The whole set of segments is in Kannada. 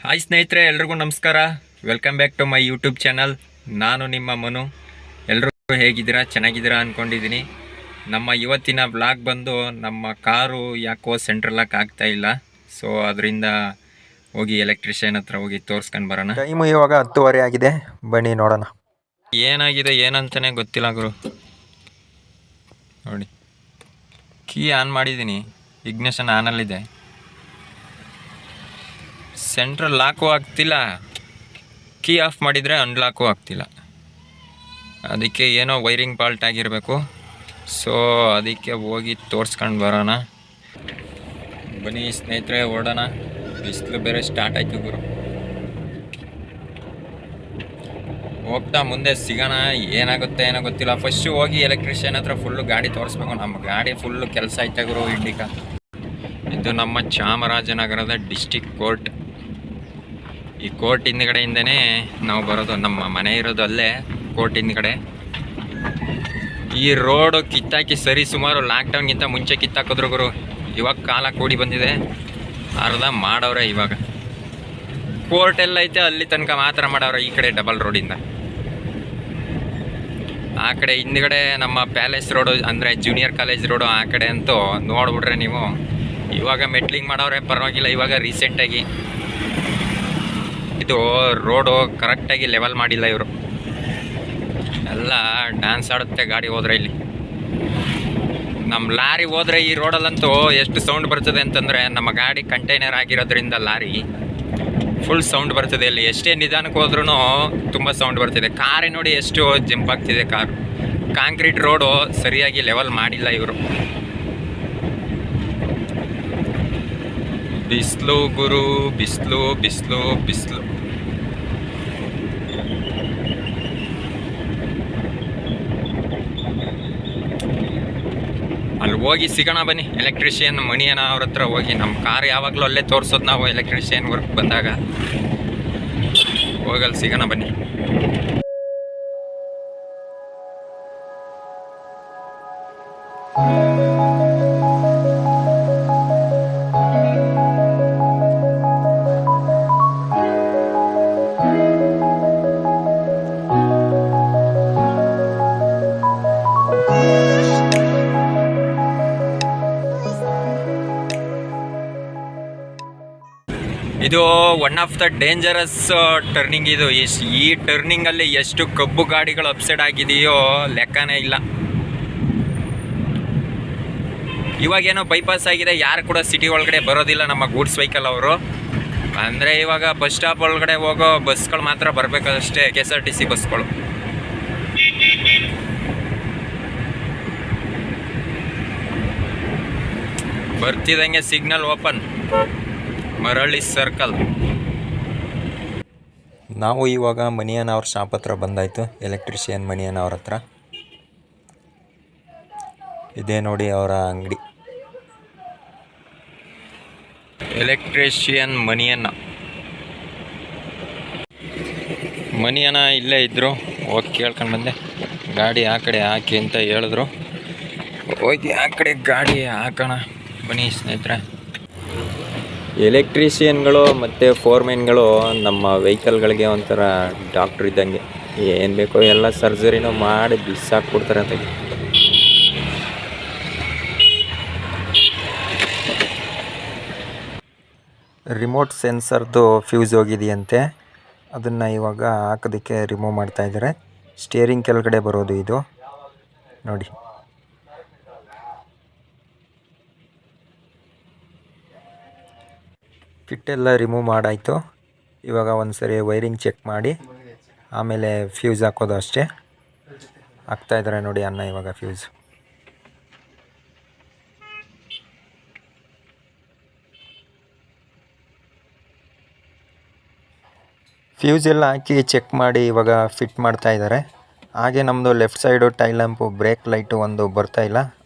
ಹಾಯ್ ಸ್ನೇಹಿತರೆ, ಎಲ್ರಿಗೂ ನಮಸ್ಕಾರ. Welcome back to my YouTube channel. ನಾನು ನಿಮ್ಮ ಮನು. ಎಲ್ಲರೂ ಹೇಗಿದ್ದೀರಾ? ಚೆನ್ನಾಗಿದ್ದೀರಾ ಅಂದ್ಕೊಂಡಿದ್ದೀನಿ. ನಮ್ಮ ಇವತ್ತಿನ ವ್ಲಾಗ್ ಬಂದು ನಮ್ಮ ಕಾರು ಯಾಕೋ ಸೆಂಟ್ರಲ್ ಲಾಕ್ ಆಗ್ತಾ ಇಲ್ಲ. ಸೊ ಅದರಿಂದ ಹೋಗಿ ಎಲೆಕ್ಟ್ರಿಷಿಯನ್ ಹತ್ರ ಹೋಗಿ ತೋರಿಸ್ಕೊಂಡು ಬರೋಣ. ಟೈಮು ಇವಾಗ 10:30 ಆಗಿದೆ. ಬನ್ನಿ ನೋಡೋಣ ಏನಾಗಿದೆ ಏನಂತಾನೆ ಗೊತ್ತಿಲ್ಲ ಗುರು. ನೋಡಿ, ಕೀ ಆನ್ ಮಾಡಿದ್ದೀನಿ, ಇಗ್ನಿಷನ್ ಆನಲ್ಲಿದೆ, ಸೆಂಟ್ರಲ್ ಲಾಕು ಆಗ್ತಿಲ್ಲ. ಕೀ ಆಫ್ ಮಾಡಿದರೆ ಅನ್ಲಾಕು ಆಗ್ತಿಲ್ಲ. ಅದಕ್ಕೆ ಏನೋ ವೈರಿಂಗ್ ಫಾಲ್ಟ್ ಆಗಿರಬೇಕು. ಸೊ ಅದಕ್ಕೆ ಹೋಗಿ ತೋರಿಸ್ಕೊಂಡು ಬರೋಣ. ಬನ್ನಿ ಸ್ನೇಹಿತರೆ, ಓಡೋಣ. ಬಿಸಿಲು ಬೇರೆ ಸ್ಟಾರ್ಟ್ ಆಯ್ತು ಗುರು. ಹೋಗ್ತಾ ಮುಂದೆ ಸಿಗೋಣ. ಏನಾಗುತ್ತೆ ಏನೋ ಗೊತ್ತಿಲ್ಲ. ಫಸ್ಟು ಹೋಗಿ ಎಲೆಕ್ಟ್ರಿಷಿಯನ್ ಹತ್ರ ಫುಲ್ಲು ಗಾಡಿ ತೋರಿಸ್ಬೇಕು. ನಮ್ಮ ಗಾಡಿ ಫುಲ್ಲು ಕೆಲಸ ಆಯ್ತಾ ಗುರು. ಇಂಡಿಕಾ ಇದು ನಮ್ಮ ಚಾಮರಾಜನಗರದ ಡಿಸ್ಟಿಕ್ ಕೋರ್ಟ್. ಈ ಕೋರ್ಟ್ ಹಿಂದ್ಗಡೆಯಿಂದನೇ ನಾವು ಬರೋದು. ನಮ್ಮ ಮನೆ ಇರೋದು ಅಲ್ಲೇ, ಕೋರ್ಟ್ ಹಿಂದ್ಗಡೆ. ಈ ರೋಡು ಕಿತ್ತಾಕಿ ಸರಿ ಸುಮಾರು ಲಾಕ್ಡೌನ್ಗಿಂತ ಮುಂಚೆ ಕಿತ್ತಾಕಿದ್ರು ಗುರು. ಇವಾಗ ಕಾಲ ಕೂಡಿ ಬಂದಿದೆ, ಅರ್ಧ ಮಾಡವ್ರೆ. ಇವಾಗ ಕೋರ್ಟ್ ಎಲ್ಲ ಐತೆ, ಅಲ್ಲಿ ತನಕ ಮಾತ್ರ ಮಾಡವ್ರೆ. ಈ ಕಡೆ ಡಬಲ್ ರೋಡಿಂದ ಆ ಕಡೆ ಹಿಂದ್ಗಡೆ ನಮ್ಮ ಪ್ಯಾಲೇಸ್ ರೋಡು ಅಂದರೆ ಜೂನಿಯರ್ ಕಾಲೇಜ್ ರೋಡು, ಆ ಕಡೆ ಅಂತೂ ನೋಡ್ಬಿಟ್ರೆ ನೀವು ಇವಾಗ ಮೆಟ್ಲಿಂಗ್ ಮಾಡವ್ರೆ. ಪರವಾಗಿಲ್ಲ, ಇವಾಗ ರೀಸೆಂಟಾಗಿ ಇದು ರೋಡು ಕರೆಕ್ಟಾಗಿ ಲೆವೆಲ್ ಮಾಡಿಲ್ಲ ಇವರು. ಎಲ್ಲ ಡ್ಯಾನ್ಸ್ ಆಡುತ್ತೆ ಗಾಡಿ ಹೋದರೆ. ಇಲ್ಲಿ ನಮ್ಮ ಲಾರಿ ಹೋದರೆ ಈ ರೋಡಲ್ಲಂತೂ ಎಷ್ಟು ಸೌಂಡ್ ಬರ್ತದೆ ಅಂತಂದರೆ, ನಮ್ಮ ಗಾಡಿ ಕಂಟೈನರ್ ಆಗಿರೋದ್ರಿಂದ ಲಾರಿ ಫುಲ್ ಸೌಂಡ್ ಬರ್ತದೆ. ಇಲ್ಲಿ ಎಷ್ಟೇ ನಿಧಾನಕ್ಕೆ ಹೋದ್ರೂ ತುಂಬ ಸೌಂಡ್ ಬರ್ತಿದೆ. ಕಾರೇ ನೋಡಿ ಎಷ್ಟು ಜಂಪ್ ಆಗ್ತಿದೆ ಕಾರು. ಕಾಂಕ್ರೀಟ್ ರೋಡು ಸರಿಯಾಗಿ ಲೆವೆಲ್ ಮಾಡಿಲ್ಲ ಇವರು. ಬಿಸಿಲು ಗುರು, ಬಿಸಿಲು ಬಿಸಿಲು ಬಿಸಿಲು. ಅಲ್ಲಿ ಹೋಗಿ ಸಿಗೋಣ ಬನ್ನಿ. ಎಲೆಕ್ಟ್ರಿಷಿಯನ್ ಮಣಿಯನ ಅವ್ರ ಹತ್ರ ಹೋಗಿ, ನಮ್ಮ ಕಾರ್ ಯಾವಾಗಲೂ ಅಲ್ಲೇ ತೋರಿಸೋದು ನಾವು ಎಲೆಕ್ಟ್ರಿಷಿಯನ್ ವರ್ಕ್ ಬಂದಾಗ. ಹೋಗಲ್ಲಿ ಸಿಗೋಣ ಬನ್ನಿ. ಇದು one of the dangerous turning ಇದು. ಈ ಟರ್ನಿಂಗಲ್ಲಿ ಎಷ್ಟು ಕಬ್ಬು ಗಾಡಿಗಳು ಅಪ್ಸೆಟ್ ಆಗಿದೆಯೋ ಲೆಕ್ಕನೇ ಇಲ್ಲ. ಇವಾಗೇನೋ ಬೈಪಾಸ್ ಆಗಿದೆ, ಯಾರು ಕೂಡ ಸಿಟಿ ಒಳಗಡೆ ಬರೋದಿಲ್ಲ ನಮ್ಮ ಗೂಡ್ಸ್ ವೆಹಿಕಲ್ ಅವರು. ಅಂದರೆ ಇವಾಗ ಬಸ್ ಸ್ಟಾಪ್ ಒಳಗಡೆ ಹೋಗೋ ಬಸ್ಗಳು ಮಾತ್ರ ಬರಬೇಕಷ್ಟೇ, KSRTC ಬಸ್ಗಳು. ಬರ್ತಿದ್ದಂಗೆ ಸಿಗ್ನಲ್ ಓಪನ್, ಮರಳಿ ಸರ್ಕಲ್. ನಾವು ಇವಾಗ ಮಣಿಯನ್ ಅವ್ರ ಶಾಪ್ ಹತ್ರ ಬಂದಾಯಿತು. ಎಲೆಕ್ಟ್ರಿಷಿಯನ್ ಮಣಿಯನ್ ಅವ್ರ ಹತ್ರ ಇದೇ ನೋಡಿ ಅವರ ಅಂಗಡಿ. ಎಲೆಕ್ಟ್ರಿಷಿಯನ್ ಮಣಿಯನ ಇಲ್ಲೇ ಇದ್ದರು. ಹೋಗಿ ಕೇಳ್ಕೊಂಡು ಬಂದೆ. ಗಾಡಿ ಆ ಕಡೆ ಹಾಕಿ ಅಂತ ಹೇಳಿದ್ರು. ಹೋಗಿ ಆ ಕಡೆ ಗಾಡಿ ಹಾಕೋಣ ಬನ್ನಿ ಸ್ನೇಹಿತರೆ. ಎಲೆಕ್ಟ್ರಿಷಿಯನ್ಗಳು ಮತ್ತು ಫೋರ್ಮೆನ್ಗಳು ನಮ್ಮ ವೆಹಿಕಲ್ಗಳಿಗೆ ಒಂಥರ ಡಾಕ್ಟ್ರ್ ಇದ್ದಂಗೆ. ಏನು ಬೇಕೋ ಎಲ್ಲ ಸರ್ಜರಿನೂ ಮಾಡಿ ಬಿಸಾಕ್ಬಿಡ್ತಾರೆ ಅಂತ. ರಿಮೋಟ್ ಸೆನ್ಸರ್ದು ಫ್ಯೂಸ್ ಹೋಗಿದೆಯಂತೆ. ಅದನ್ನು ಇವಾಗ ಹಾಕೋದಕ್ಕೆ ರಿಮೂವ್ ಮಾಡ್ತಾಯಿದ್ದಾರೆ. ಸ್ಟೇರಿಂಗ್ ಕೆಳಗಡೆ ಬರೋದು ಇದು ನೋಡಿ. ಕಿಟ್ಟೆಲ್ಲ ರಿಮೂವ್ ಮಾಡಾಯಿತು. ಇವಾಗ ಒಂದು ಸರಿ ವೈರಿಂಗ್ ಚೆಕ್ ಮಾಡಿ ಆಮೇಲೆ ಫ್ಯೂಸ್ ಹಾಕೋದು ಅಷ್ಟೇ. ಹಾಕ್ತಾಯಿದ್ದಾರೆ ನೋಡಿ ಅಣ್ಣ ಇವಾಗ ಫ್ಯೂಸ್. ಫ್ಯೂಸ್ ಎಲ್ಲ ಹಾಕಿ ಚೆಕ್ ಮಾಡಿ ಇವಾಗ ಫಿಟ್ ಮಾಡ್ತಾಯಿದ್ದಾರೆ. ಹಾಗೆ ನಮ್ಮದು left side tail lamp, brake light ಒಂದು ಬರ್ತಾಯಿಲ್ಲ,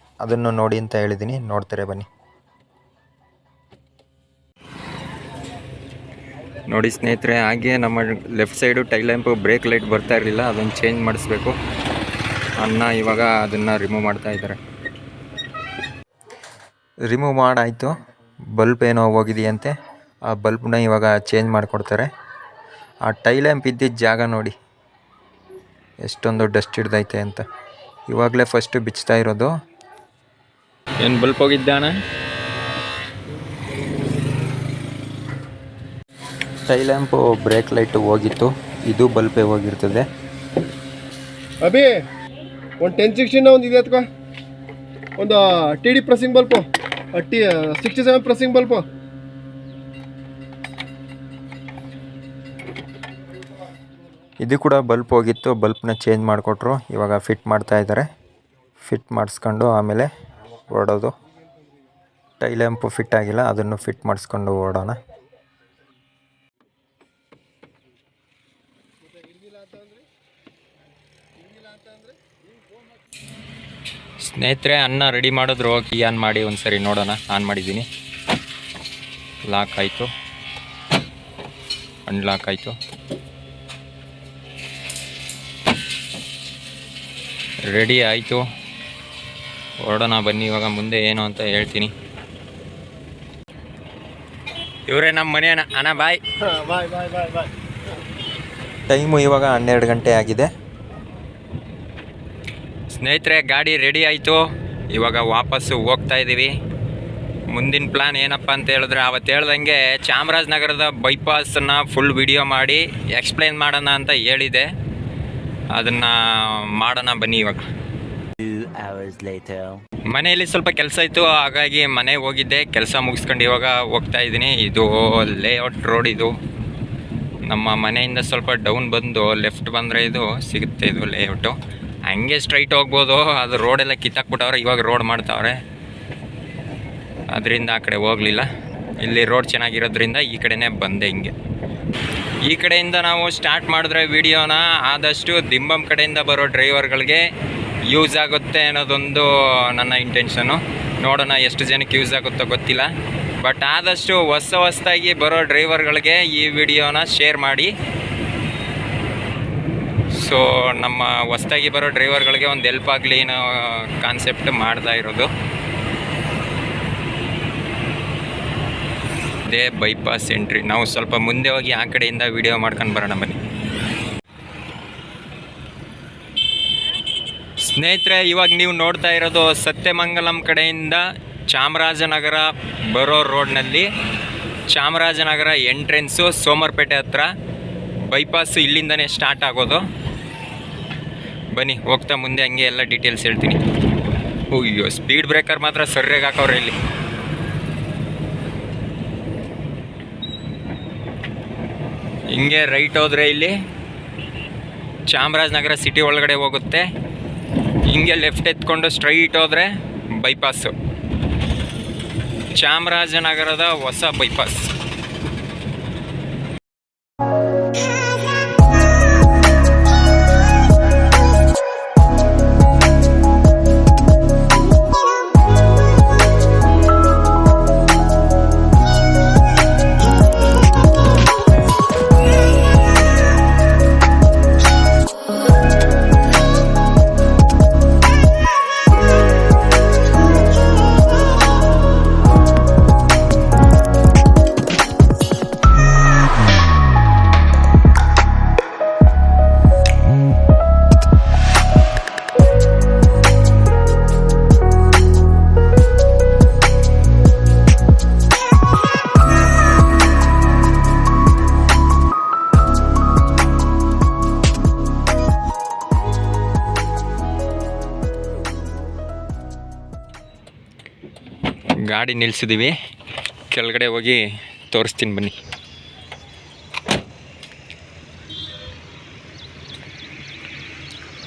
ಅದನ್ನು ನೋಡಿ ಅಂತ ಹೇಳಿದ್ದೀನಿ. ನೋಡ್ತಾರೆ ಬನ್ನಿ. ನೋಡಿ ಸ್ನೇಹಿತರೆ, ಹಾಗೆ ನಮ್ಮ left side tail lamp, brake light ಬರ್ತಾ ಇರಲಿಲ್ಲ, ಅದನ್ನು ಚೇಂಜ್ ಮಾಡಿಸ್ಬೇಕು. ಅಣ್ಣ ಇವಾಗ ಅದನ್ನು ರಿಮೂವ್ ಮಾಡ್ತಾ ಇದ್ದಾರೆ. ರಿಮೂವ್ ಮಾಡಾಯಿತು. ಬಲ್ಪ್ ಏನೋ ಹೋಗಿದೆಯಂತೆ, ಆ ಬಲ್ಬ್ನ ಇವಾಗ ಚೇಂಜ್ ಮಾಡಿಕೊಡ್ತಾರೆ. ಆ ಟೈಲ್ ಲ್ಯಾಂಪ್ ಇದ್ದಿದ್ದ ಜಾಗ ನೋಡಿ ಎಷ್ಟೊಂದು ಡಸ್ಟ್ ಹಿಡ್ದೈತೆ ಅಂತ. ಇವಾಗಲೇ ಫಸ್ಟು ಬಿಚ್ತಾ ಇರೋದು. ಏನು ಬಲ್ಪ್ ಹೋಗಿದ್ದಾನ? ಟೈಲ್ ಲ್ಯಾಂಪು ಬ್ರೇಕ್ ಲೈಟು ಹೋಗಿತ್ತು, ಇದು ಬಲ್ಪೇ ಹೋಗಿರ್ತದೆ. ಅಭಿ ಒಂದು 1016 ಒಂದು ಇದೆ ಅಥವಾ ಒಂದು TD pressing bulb, 67 pressing bulb. ಇದು ಕೂಡ ಬಲ್ಪ್ ಹೋಗಿತ್ತು, ಬಲ್ಪ್ನ ಚೇಂಜ್ ಮಾಡಿಕೊಟ್ರು. ಇವಾಗ ಫಿಟ್ ಮಾಡ್ತಾ ಇದ್ದಾರೆ. ಫಿಟ್ ಮಾಡಿಸ್ಕೊಂಡು ಆಮೇಲೆ ಹೊರಡೋದು. ಟೈಲ್ ಲ್ಯಾಂಪು ಫಿಟ್ ಆಗಿಲ್ಲ, ಅದನ್ನು ಫಿಟ್ ಮಾಡಿಸ್ಕೊಂಡು ಓಡೋಣ. ಸ್ನೇಹಿತರೆ, ಅನ್ನ ರೆಡಿ ಮಾಡಿದ್ರು. ಕೀ ಆನ್ ಮಾಡಿ ಒಂದ್ಸರಿ ನೋಡೋಣ. ಆನ್ ಮಾಡಿದ್ದೀನಿ, ಲಾಕ್ ಆಯಿತು, ಅನ್ಲಾಕ್ ಆಯಿತು. ರೆಡಿ ಆಯಿತು, ಹೊರಡೋಣ ಬನ್ನಿ. ಇವಾಗ ಮುಂದೆ ಏನು ಅಂತ ಹೇಳ್ತೀನಿ. ಇವರೇ ನಮ್ಮ ಮನೆ ಅಣ್ಣ. ಬಾಯ್. ಟೈಮು ಇವಾಗ 12 ಗಂಟೆ ಆಗಿದೆ. ಸ್ನೇಹಿತರೆ, ಗಾಡಿ ರೆಡಿ ಆಯಿತು. ಇವಾಗ ವಾಪಸ್ಸು ಹೋಗ್ತಾ ಇದ್ದೀವಿ. ಮುಂದಿನ ಪ್ಲ್ಯಾನ್ ಏನಪ್ಪ ಅಂತ ಹೇಳಿದ್ರೆ, ಅವತ್ತು ಹೇಳ್ದಂಗೆ ಚಾಮರಾಜನಗರದ ಬೈಪಾಸನ್ನು ಫುಲ್ ವಿಡಿಯೋ ಮಾಡಿ ಎಕ್ಸ್ಪ್ಲೈನ್ ಮಾಡೋಣ ಅಂತ ಹೇಳಿದೆ. ಅದನ್ನು ಮಾಡೋಣ ಬನ್ನಿ. ಇವಾಗ ಮನೆಯಲ್ಲಿ ಸ್ವಲ್ಪ ಕೆಲಸ ಇತ್ತು, ಹಾಗಾಗಿ ಮನೆಗೆ ಹೋಗಿದ್ದೆ. ಕೆಲಸ ಮುಗಿಸ್ಕೊಂಡು ಇವಾಗ ಹೋಗ್ತಾ ಇದ್ದೀನಿ. ಇದು ಲೇಔಟ್ ರೋಡ್. ಇದು ನಮ್ಮ ಮನೆಯಿಂದ ಸ್ವಲ್ಪ ಡೌನ್ ಬಂದು ಲೆಫ್ಟ್ ಬಂದರೆ ಇದು ಸಿಗುತ್ತೆ. ಇದು ಲೇಔಟು. ಹಂಗೆ ಸ್ಟ್ರೈಟ್ ಹೋಗ್ಬೋದು. ಅದು ರೋಡೆಲ್ಲ ಕಿತ್ತಾಕ್ಬಿಟ್ಟವ್ರೆ, ಇವಾಗ ರೋಡ್ ಮಾಡ್ತಾವ್ರೆ. ಅದರಿಂದ ಆ ಕಡೆ ಹೋಗಲಿಲ್ಲ. ಇಲ್ಲಿ ರೋಡ್ ಚೆನ್ನಾಗಿರೋದ್ರಿಂದ ಈ ಕಡೆನೇ ಬಂದೆ. ಹಿಂಗೆ ಈ ಕಡೆಯಿಂದ ನಾವು ಸ್ಟಾರ್ಟ್ ಮಾಡಿದ್ರೆ ವಿಡಿಯೋನ ಆದಷ್ಟು ದಿಂಬಂ ಕಡೆಯಿಂದ ಬರೋ ಡ್ರೈವರ್ಗಳಿಗೆ ಯೂಸ್ ಆಗುತ್ತೆ ಅನ್ನೋದೊಂದು ನನ್ನ ಇಂಟೆನ್ಷನು. ನೋಡೋಣ ಎಷ್ಟು ಜನಕ್ಕೆ ಯೂಸ್ ಆಗುತ್ತೋ ಗೊತ್ತಿಲ್ಲ. ಬಟ್ ಆದಷ್ಟು ಹೊಸದಾಗಿ ಬರೋ ಡ್ರೈವರ್ಗಳಿಗೆ ಈ ವಿಡಿಯೋನ ಶೇರ್ ಮಾಡಿ. ಸೊ ನಮ್ಮ ಹೊಸದಾಗಿ ಬರೋ ಡ್ರೈವರ್ಗಳಿಗೆ ಒಂದು ಹೆಲ್ಪ್ ಆಗಲಿ ಅನ್ನೋ ಕಾನ್ಸೆಪ್ಟ್ ಮಾಡ್ತಾ ಇರೋದು. ಇದೇ ಬೈಪಾಸ್ ಎಂಟ್ರಿ. ನಾವು ಸ್ವಲ್ಪ ಮುಂದೆ ಹೋಗಿ ಆ ಕಡೆಯಿಂದ ವಿಡಿಯೋ ಮಾಡ್ಕೊಂಡು ಬರೋಣ ಬನ್ನಿ. ಸ್ನೇಹಿತರೆ, ಇವಾಗ ನೀವು ನೋಡ್ತಾ ಇರೋದು ಸತ್ಯಮಂಗಲಂ ಕಡೆಯಿಂದ ಚಾಮರಾಜನಗರ ಬರೋ ರೋಡ್ನಲ್ಲಿ ಚಾಮರಾಜನಗರ ಎಂಟ್ರೆನ್ಸು ಸೋಮರ್ಪೇಟೆ ಹತ್ರ ಬೈಪಾಸು ಇಲ್ಲಿಂದನೇ ಸ್ಟಾರ್ಟ್ ಆಗೋದು. ಬನ್ನಿ ಹೋಗ್ತಾ ಮುಂದೆ ಹಂಗೆ ಎಲ್ಲ ಡೀಟೇಲ್ಸ್ ಹೇಳ್ತೀನಿ. ಅಯ್ಯೋ, ಸ್ಪೀಡ್ ಬ್ರೇಕರ್ ಮಾತ್ರ ಸರಿಯಾಗಿ ಹಾಕವ್ರೆ ಇಲ್ಲಿ. ಹಿಂಗೆ ರೈಟ್ ಹೋದರೆ ಇಲ್ಲಿ ಚಾಮರಾಜನಗರ ಸಿಟಿ ಒಳಗಡೆ ಹೋಗುತ್ತೆ. ಹಿಂಗೆ ಲೆಫ್ಟ್ ಎತ್ಕೊಂಡು ಸ್ಟ್ರೈಟ್ ಹೋದರೆ ಬೈಪಾಸು, ಚಾಮರಾಜನಗರದ ಹೊಸ ಬೈಪಾಸ್. ಗಾಡಿ ನಿಲ್ಲಿಸಿದ್ದೀವಿ, ಕೆಳಗಡೆ ಹೋಗಿ ತೋರಿಸ್ತೀನಿ ಬನ್ನಿ.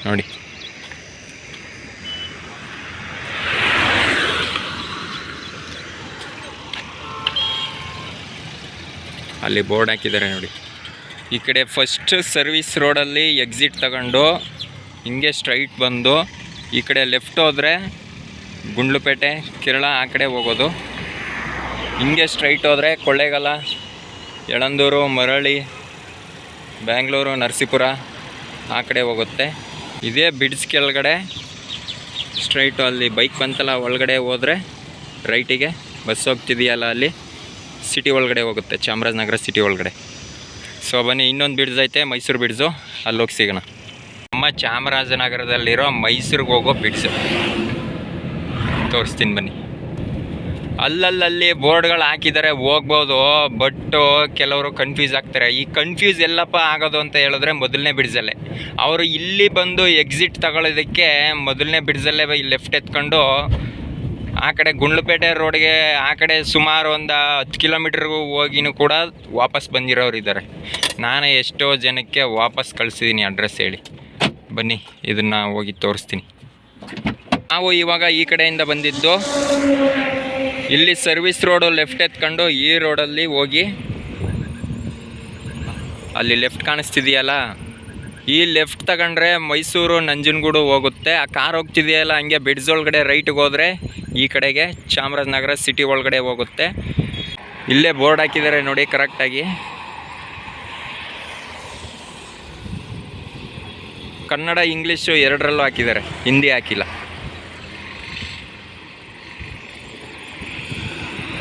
ನೋಡಿ, ಅಲ್ಲಿ ಬೋರ್ಡ್ ಹಾಕಿದ್ದಾರೆ ನೋಡಿ. ಈ ಕಡೆ ಫಸ್ಟ್ ಸರ್ವಿಸ್ ರೋಡಲ್ಲಿ ಎಕ್ಸಿಟ್ ತಗೊಂಡು ಹಿಂಗೆ ಸ್ಟ್ರೈಟ್ ಬಂದು ಈ ಕಡೆ ಲೆಫ್ಟ್ ಹೋದರೆ ಗುಂಡ್ಲುಪೇಟೆ, ಕೇರಳ ಆ ಕಡೆ ಹೋಗೋದು. ಹಿಂಗೆ ಸ್ಟ್ರೈಟ್ ಹೋದರೆ ಕೊಳ್ಳೇಗಾಲ, ಯಳಂದೂರು, ಮರಳಿ, ಬ್ಯಾಂಗ್ಳೂರು, ನರಸೀಪುರ ಆ ಕಡೆ ಹೋಗುತ್ತೆ. ಇದೇ ಬಿಡ್ಸ್ ಕೆಳಗಡೆ ಸ್ಟ್ರೈಟು ಅಲ್ಲಿ ಬೈಕ್ ಬಂತಲ್ಲ ಒಳಗಡೆ ಹೋದರೆ ರೈಟಿಗೆ ಬಸ್ ಹೋಗ್ತಿದೆಯಲ್ಲ ಅಲ್ಲಿ ಸಿಟಿ ಒಳಗಡೆ ಹೋಗುತ್ತೆ, ಚಾಮರಾಜನಗರ ಸಿಟಿ ಒಳಗಡೆ. ಸೊ ಬನ್ನಿ, ಇನ್ನೊಂದು ಬ್ರಿಡ್ಜ್ ಐತೆ, ಮೈಸೂರು ಬ್ರಿಡ್ಜು, ಅಲ್ಲೋಗಿ ಸಿಗೋಣ. ನಮ್ಮ ಚಾಮರಾಜನಗರದಲ್ಲಿರೋ ಮೈಸೂರಿಗೆ ಹೋಗೋ ಬ್ರಿಡ್ಜ್ ತೋರಿಸ್ತೀನಿ ಬನ್ನಿ. ಅಲ್ಲಲ್ಲಿ ಬೋರ್ಡ್ಗಳು ಹಾಕಿದ್ದಾರೆ, ಹೋಗ್ಬೋದು. ಬಟ್ ಕೆಲವರು ಕನ್ಫ್ಯೂಸ್ ಆಗ್ತಾರೆ. ಈ ಕನ್ಫ್ಯೂಸ್ ಎಲ್ಲಪ್ಪ ಆಗೋದು ಅಂತ ಹೇಳಿದ್ರೆ ಮೊದಲನೇ ಬ್ರಿಡ್ಜಲ್ಲೇ ಅವರು ಇಲ್ಲಿ ಬಂದು ಎಕ್ಸಿಟ್ ತಗೊಳ್ಳೋದಕ್ಕೆ ಮೊದಲನೇ ಬ್ರಿಡ್ಜಲ್ಲೇ ಲೆಫ್ಟ್ ಎತ್ಕೊಂಡು ಆ ಕಡೆ ಗುಂಡ್ಲುಪೇಟೆ ರೋಡ್ಗೆ ಆ ಕಡೆ ಸುಮಾರು ಒಂದು 10 ಕಿಲೋಮೀಟ್ರಿಗೂ ಹೋಗಿನೂ ಕೂಡ ವಾಪಸ್ ಬಂದಿರೋರು ಇದ್ದಾರೆ. ನಾನು ಎಷ್ಟೋ ಜನಕ್ಕೆ ವಾಪಸ್ ಕಳಿಸಿದ್ದೀನಿ ಅಡ್ರೆಸ್ ಹೇಳಿ. ಬನ್ನಿ, ಇದನ್ನು ಹೋಗಿ ತೋರಿಸ್ತೀನಿ. ನಾವು ಇವಾಗ ಈ ಕಡೆಯಿಂದ ಬಂದಿದ್ದು, ಇಲ್ಲಿ ಸರ್ವಿಸ್ ರೋಡು ಲೆಫ್ಟ್ ಎತ್ಕೊಂಡು ಈ ರೋಡಲ್ಲಿ ಹೋಗಿ ಅಲ್ಲಿ ಲೆಫ್ಟ್ ಕಾಣಿಸ್ತಿದೆಯಲ್ಲ, ಈ ಲೆಫ್ಟ್ ತಗೊಂಡ್ರೆ ಮೈಸೂರು ನಂಜನಗೂಡು ಹೋಗುತ್ತೆ. ಆ ಕಾರ್ ಹೋಗ್ತಿದೆಯಲ್ಲ ಹಂಗೆ ಬ್ರಿಡ್ಜ್ ಒಳಗಡೆ ರೈಟ್ಗೆ ಹೋದರೆ ಈ ಕಡೆಗೆ ಚಾಮರಾಜನಗರ ಸಿಟಿ ಒಳಗಡೆ ಹೋಗುತ್ತೆ. ಇಲ್ಲೇ ಬೋರ್ಡ್ ಹಾಕಿದ್ದಾರೆ ನೋಡಿ ಕರೆಕ್ಟಾಗಿ. ಕನ್ನಡ ಇಂಗ್ಲೀಷು ಎರಡರಲ್ಲೂ ಹಾಕಿದ್ದಾರೆ, ಹಿಂದಿ ಹಾಕಿಲ್ಲ.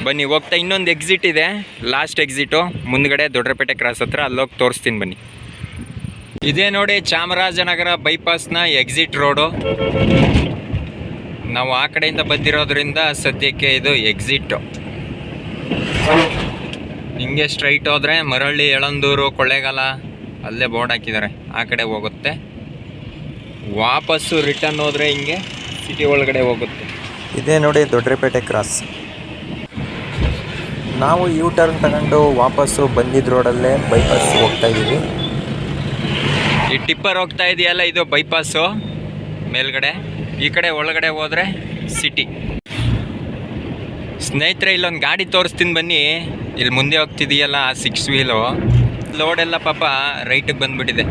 ಬನ್ನಿ ಹೋಗ್ತಾ ಇನ್ನೊಂದು ಎಕ್ಸಿಟ್ ಇದೆ, ಲಾಸ್ಟ್ ಎಕ್ಸಿಟು ಮುಂದ್ಗಡೆ ದೊಡ್ಡಪೇಟೆ ಕ್ರಾಸ್ ಹತ್ರ, ಅಲ್ಲೋಗಿ ತೋರಿಸ್ತೀನಿ ಬನ್ನಿ. ಇದೇ ನೋಡಿ ಚಾಮರಾಜನಗರ ಬೈಪಾಸ್ನ ಎಕ್ಸಿಟ್ ರೋಡು. ನಾವು ಆ ಕಡೆಯಿಂದ ಬಂದಿರೋದ್ರಿಂದ ಸದ್ಯಕ್ಕೆ ಇದು ಎಕ್ಸಿಟ್ಟು. ಹಿಂಗೆ ಸ್ಟ್ರೈಟ್ ಹೋದರೆ ಮರಳ್ಳಿ, ಯಳಂದೂರು, ಕೊಳ್ಳೇಗಾಲ ಅಲ್ಲೇ ಬೋರ್ಡ್ ಹಾಕಿದ್ದಾರೆ, ಆ ಕಡೆ ಹೋಗುತ್ತೆ. ವಾಪಸ್ಸು ರಿಟರ್ನ್ ಹೋದರೆ ಹಿಂಗೆ ಸಿಟಿ ಒಳಗಡೆ ಹೋಗುತ್ತೆ. ಇದೇ ನೋಡಿ ದೊಡ್ಡಪೇಟೆ ಕ್ರಾಸ್. ನಾವು ಯೂ ಟರ್ನ್ ತಗೊಂಡು ವಾಪಸ್ಸು ಬಂದಿದ್ದ ರೋಡಲ್ಲೇ ಬೈಪಾಸ್ ಹೋಗ್ತಾ ಇದ್ದೀವಿ. ಈ ಟಿಪ್ಪರ್ ಹೋಗ್ತಾ ಇದೆಯಲ್ಲ, ಇದು ಬೈಪಾಸು ಮೇಲ್ಗಡೆ. ಈ ಕಡೆ ಒಳಗಡೆ ಹೋದರೆ ಸಿಟಿ. ಸ್ನೇಹಿತರೆ, ಇಲ್ಲೊಂದು ಗಾಡಿ ತೋರಿಸ್ತೀನಿ ಬನ್ನಿ. ಇಲ್ಲಿ ಮುಂದೆ ಹೋಗ್ತಿದೆಯಲ್ಲ 6 ವೀಲು ಲೋಡೆಲ್ಲ ಪಾಪ ರೈಟಿಗೆ ಬಂದುಬಿಟ್ಟಿದೆ.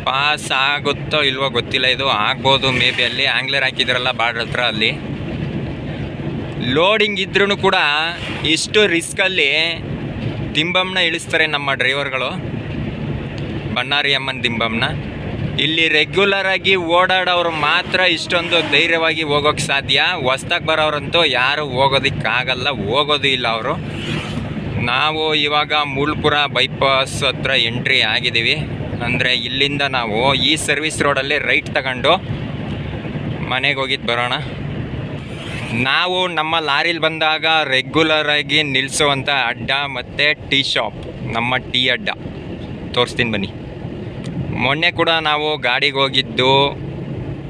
ಪಾಸ್ ಆಗುತ್ತೋ ಇಲ್ವೋ ಗೊತ್ತಿಲ್ಲ, ಇದು ಆಗ್ಬೋದು ಮೇ ಬಿ. ಅಲ್ಲಿ ಆಂಗ್ಲರ್ ಹಾಕಿದ್ರಲ್ಲ ಬಾರ್ಡ್ರ್ ಹತ್ರ, ಅಲ್ಲಿ ಲೋಡಿಂಗ್ ಇದ್ರೂ ಕೂಡ ಇಷ್ಟು ರಿಸ್ಕಲ್ಲಿ ದಿಂಬಮ್ನ ಇಳಿಸ್ತಾರೆ ನಮ್ಮ ಡ್ರೈವರ್ಗಳು, ಬಣ್ಣಾರಿ ಅಮ್ಮನ ದಿಂಬಮ್ನ. ಇಲ್ಲಿ ರೆಗ್ಯುಲರಾಗಿ ಓಡಾಡೋರು ಮಾತ್ರ ಇಷ್ಟೊಂದು ಧೈರ್ಯವಾಗಿ ಹೋಗೋಕ್ಕೆ ಸಾಧ್ಯ. ಹೊಸ್ದಾಗಿ ಬರೋರಂತೂ ಯಾರು ಹೋಗೋದಕ್ಕಾಗಲ್ಲ, ಹೋಗೋದು ಇಲ್ಲ ಅವರು. ನಾವು ಇವಾಗ ಮೂಲ್ಪುರ ಬೈಪಾಸ್ ಹತ್ರ ಎಂಟ್ರಿ ಆಗಿದ್ದೀವಿ. ಅಂದರೆ ಇಲ್ಲಿಂದ ನಾವು ಈ ಸರ್ವಿಸ್ ರೋಡಲ್ಲಿ ರೈಟ್ ತಗೊಂಡು ಮನೆಗೆ ಹೋಗಿದ್ದು ಬರೋಣ. ನಾವು ನಮ್ಮ ಲಾರಿಲಿ ಬಂದಾಗ ರೆಗ್ಯುಲರಾಗಿ ನಿಲ್ಲಿಸೋವಂಥ ಅಡ್ಡ ಮತ್ತು ಟೀ ಶಾಪ್, ನಮ್ಮ ಟೀ ಅಡ್ಡ ತೋರಿಸ್ತೀನಿ ಬನ್ನಿ. ಮೊನ್ನೆ ಕೂಡ ನಾವು ಗಾಡಿಗೆ ಹೋಗಿದ್ದು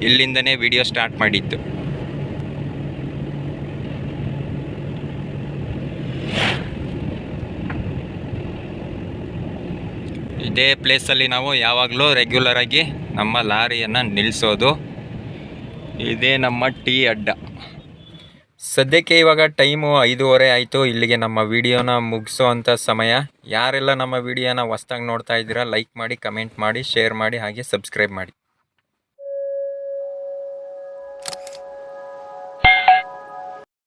ಇಲ್ಲಿಂದನೇ ವಿಡಿಯೋ ಸ್ಟಾರ್ಟ್ ಮಾಡಿದ್ದು. ಇದೇ ಪ್ಲೇಸಲ್ಲಿ ನಾವು ಯಾವಾಗಲೂ ರೆಗ್ಯುಲರಾಗಿ ನಮ್ಮ ಲಾರಿಯನ್ನು ನಿಲ್ಲಿಸೋದು. ಇದೇ ನಮ್ಮ ಟೀ ಅಡ್ಡ. ಸದ್ಯಕ್ಕೆ ಇವಾಗ ಟೈಮು 5:30 ಆಯಿತು. ಇಲ್ಲಿಗೆ ನಮ್ಮ ವಿಡಿಯೋನ ಮುಗಿಸೋ ಅಂಥ ಸಮಯ. ಯಾರೆಲ್ಲ ನಮ್ಮ ವಿಡಿಯೋನ ಹೊಸ್ದಾಗಿ ನೋಡ್ತಾ ಇದ್ದೀರಾ, ಲೈಕ್ ಮಾಡಿ, ಕಮೆಂಟ್ ಮಾಡಿ, ಶೇರ್ ಮಾಡಿ, ಹಾಗೆ ಸಬ್ಸ್ಕ್ರೈಬ್ ಮಾಡಿ.